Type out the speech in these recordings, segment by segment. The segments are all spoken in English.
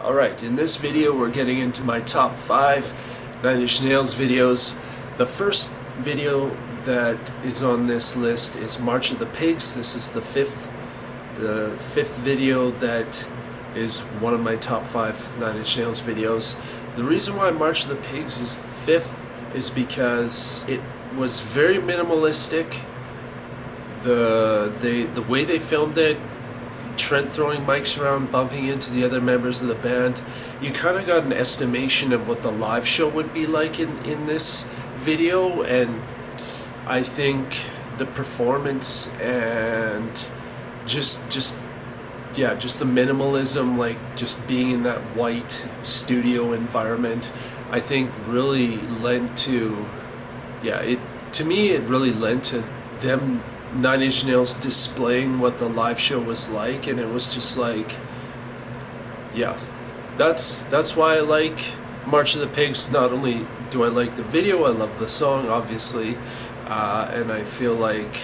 Alright, in this video we're getting into my top 5 Nine Inch Nails videos. The first video that is on this list is March of the Pigs. This is the fifth video that is one of my top 5 Nine Inch Nails videos. The reason why March of the Pigs is fifth is because it was very minimalistic. The way they filmed it, Trent throwing mics around, bumping into the other members of the band, you kind of got an estimation of what the live show would be like in this video, and I think the performance and just the minimalism, like just being in that white studio environment, I think really lent to, to me it really lent to them, Nine Inch Nails, displaying what the live show was like, and it was just like, that's why I like March of the Pigs. Not only do I like the video, I love the song, obviously, and I feel like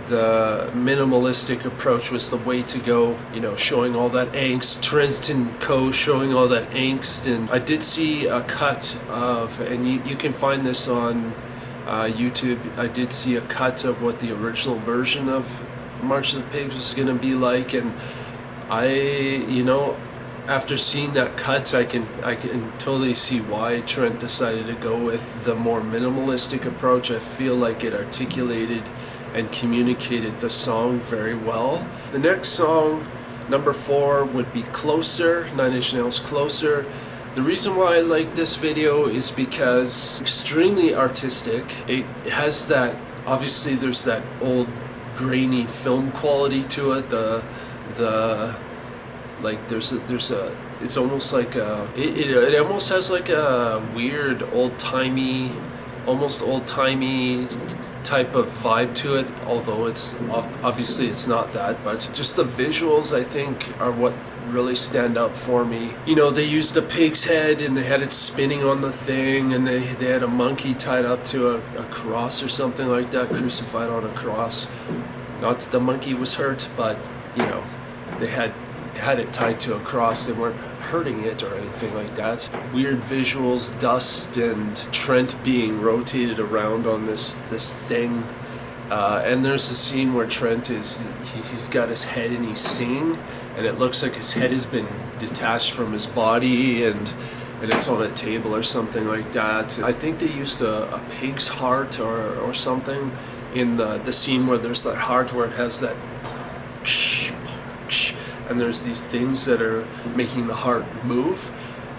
the minimalistic approach was the way to go, you know, showing all that angst, Trent and Co. showing all that angst. And I did see a cut of, and you can find this on YouTube, I did see a cut of what the original version of March of the Pigs was going to be like, and after seeing that cut, I can totally see why Trent decided to go with the more minimalistic approach. I feel like it articulated and communicated the song very well. The next song, number 4, would be Closer, Nine Inch Nails' Closer. The reason why I like this video is because it's extremely artistic. It has that, obviously there's that old grainy film quality to it. It's almost like it almost has like a weird old-timey type of vibe to it, although it's obviously it's not that, but just the visuals, I think, are what really stand out for me. You know, they used a pig's head and they had it spinning on the thing, and they had a monkey tied up to a cross or something like that, crucified on a cross. Not that the monkey was hurt, but you know, they had it tied to a cross. They weren't hurting it or anything like that. Weird visuals, dust, and Trent being rotated around on this thing. And there's a scene where Trent he's got his head and he's singing, and it looks like his head has been detached from his body, and it's on a table or something like that. I think they used a pig's heart or something in the scene where there's that heart where it has that, and there's these things that are making the heart move.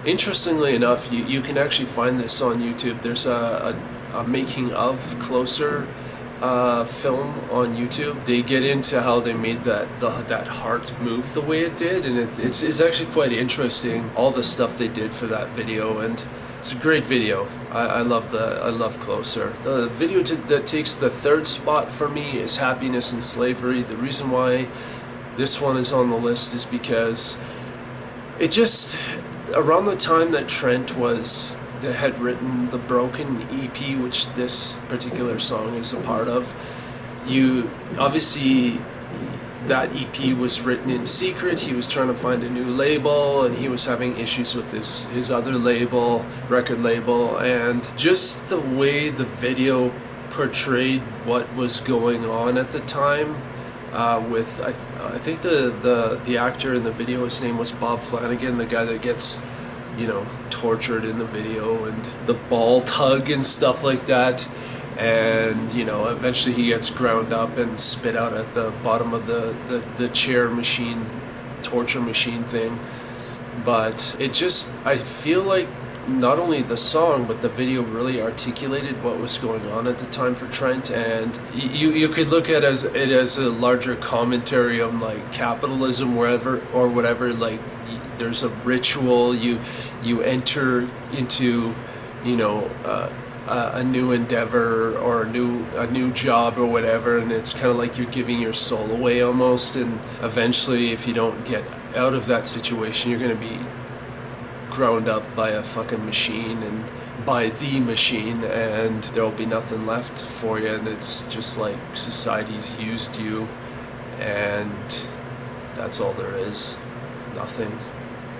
Interestingly enough, you can actually find this on YouTube. There's a making of Closer film on YouTube. They get into how they made that heart move the way it did, and it's actually quite interesting, all the stuff they did for that video, and it's a great video. I love Closer. The video that takes the 3rd spot for me is Happiness and Slavery. The reason why this one is on the list is because it just, around the time that Trent had written the Broken EP, which this particular song is a part of, obviously that EP was written in secret. He was trying to find a new label, and he was having issues with his other record label, and just the way the video portrayed what was going on at the time. With I think the actor in the video, his name was Bob Flanagan, the guy that gets, you know, tortured in the video, and the ball tug and stuff like that, and you know, eventually he gets ground up and spit out at the bottom of the chair machine, torture machine thing. But I feel like not only the song but the video really articulated what was going on at the time for Trent, and you could look at it as a larger commentary on like capitalism or whatever. Like, there's a ritual, you enter into, you know, a new endeavor or a new job or whatever, and it's kind of like you're giving your soul away almost, and eventually if you don't get out of that situation, you're going to be ground up by a fucking machine, and by the machine, and there'll be nothing left for you, and it's just like society's used you, and that's all there is. Nothing.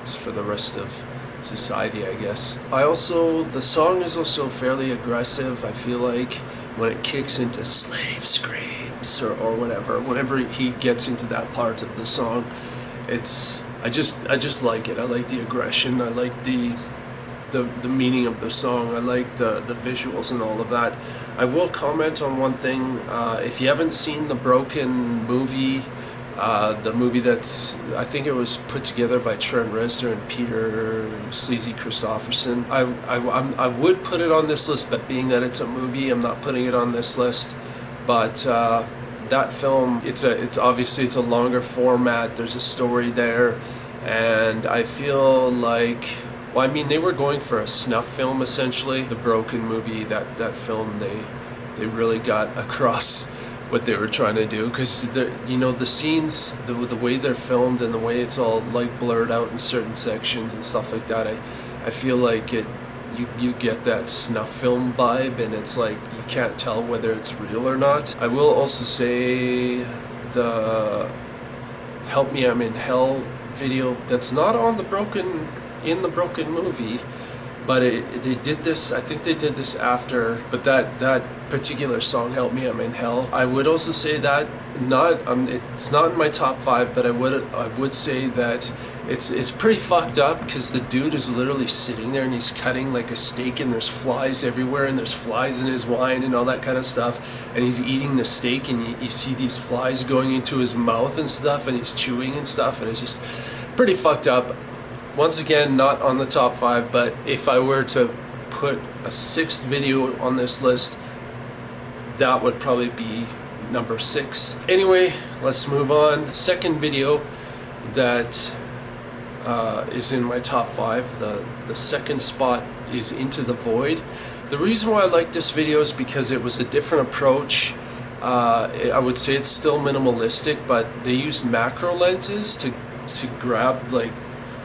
it's for the rest of society, I guess. The song is also fairly aggressive. I feel like when it kicks into slave screams or whatever, whenever he gets into that part of the song, I just like it. I like the aggression. I like the meaning of the song. I like the visuals and all of that. I will comment on one thing. If you haven't seen the Broken movie, the movie that's, I think it was put together by Trent Reznor and Peter Sleazy Christopherson. I would put it on this list, but being that it's a movie, I'm not putting it on this list. But that film, it's obviously a longer format. There's a story there, and I feel like, well, I mean, they were going for a snuff film essentially. The Broken movie, that film, they really got across what they were trying to do, because the scenes, the way they're filmed and the way it's all like blurred out in certain sections and stuff like that, I feel like you get that snuff film vibe, and it's like you can't tell whether it's real or not. I will also say the Help Me I'm in Hell video, that's not on the Broken movie, but they did this, I think they did this after, but that particular song, Help Me I'm in Hell, I would also say that it's not in my top 5, but I would say that it's pretty fucked up, because the dude is literally sitting there and he's cutting like a steak, and there's flies everywhere, and there's flies in his wine and all that kind of stuff, and he's eating the steak, and you see these flies going into his mouth and stuff, and he's chewing and stuff, and it's just pretty fucked up. Once again, not on the top 5, but if I were to put a 6th video on this list, that would probably be number 6. Anyway, let's move on. Second video that is in my top 5. The second spot is Into the Void. The reason why I like this video is because it was a different approach. I would say it's still minimalistic, but they used macro lenses to grab like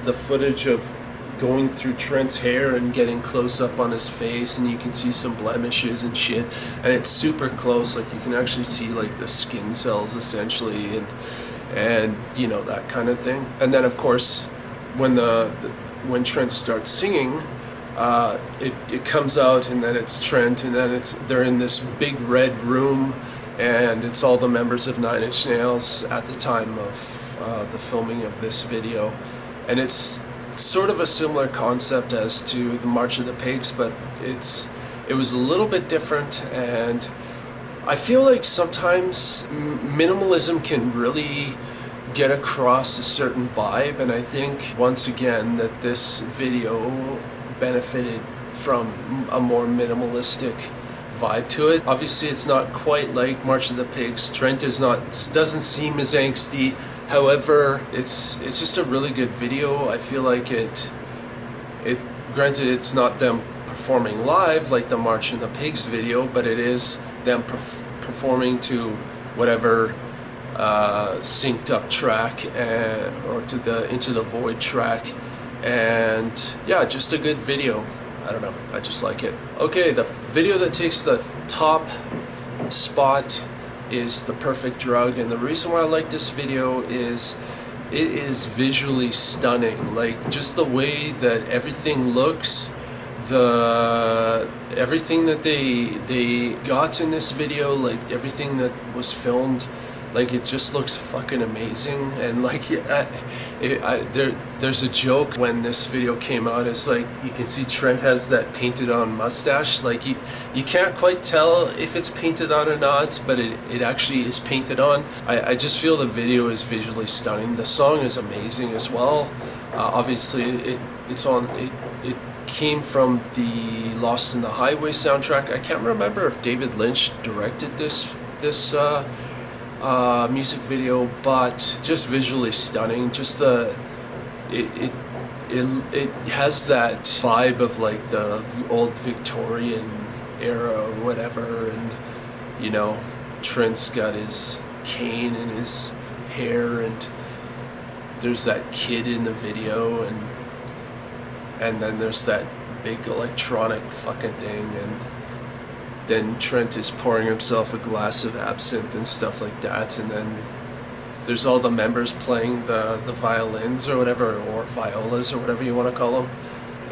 the footage of going through Trent's hair and getting close up on his face, and you can see some blemishes and shit, and it's super close, like you can actually see like the skin cells essentially, and you know, that kind of thing. And then of course when Trent starts singing, it comes out, and then it's Trent, and then they're in this big red room, and it's all the members of Nine Inch Nails at the time of the filming of this video. And it's sort of a similar concept as to the March of the Pigs, but it was a little bit different, and I feel like sometimes minimalism can really get across a certain vibe, and I think once again that this video benefited from a more minimalistic vibe to it. Obviously it's not quite like March of the Pigs. Trent doesn't seem as angsty. However, it's just a really good video. I feel like granted it's not them performing live like the March of the Pigs video, but it is them performing to whatever synced up track, or to the Into the Void track, and yeah, just a good video. I don't know, I just like it. Okay, the video that takes the top spot is The Perfect Drug, and the reason why I like this video is it is visually stunning. Like, just the way that everything looks, everything that they got in this video, like everything that was filmed, like it just looks fucking amazing. And like there's a joke when this video came out. It's like you can see Trent has that painted on mustache. Like you can't quite tell if it's painted on or not, but it actually is painted on. I just feel the video is visually stunning. The song is amazing as well. Obviously it came from the Lost in the Highway soundtrack. I can't remember if David Lynch directed this music video, but just visually stunning. Just it has that vibe of like the old Victorian era or whatever, and you know, Trent's got his cane in his hair, and there's that kid in the video, and then there's that big electronic fucking thing, and then Trent is pouring himself a glass of absinthe and stuff like that, and then there's all the members playing the violins or whatever, or violas or whatever you want to call them.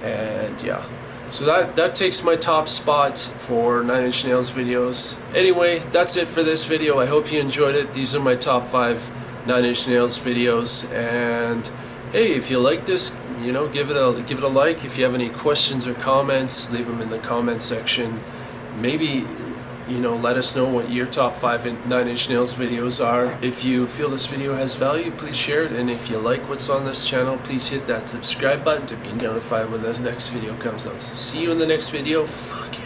And yeah, so that takes my top spot for Nine Inch Nails videos. Anyway, that's it for this video. I hope you enjoyed it. These are my top 5 Nine Inch Nails videos, and hey, if you like this, you know, give it a like. If you have any questions or comments, leave them in the comment section. Maybe, you know, let us know what your top 5 Nine Inch Nails videos are. If you feel this video has value, please share it, and if you like what's on this channel, please hit that subscribe button to be notified when the next video comes out. So see you in the next video. Fuck it.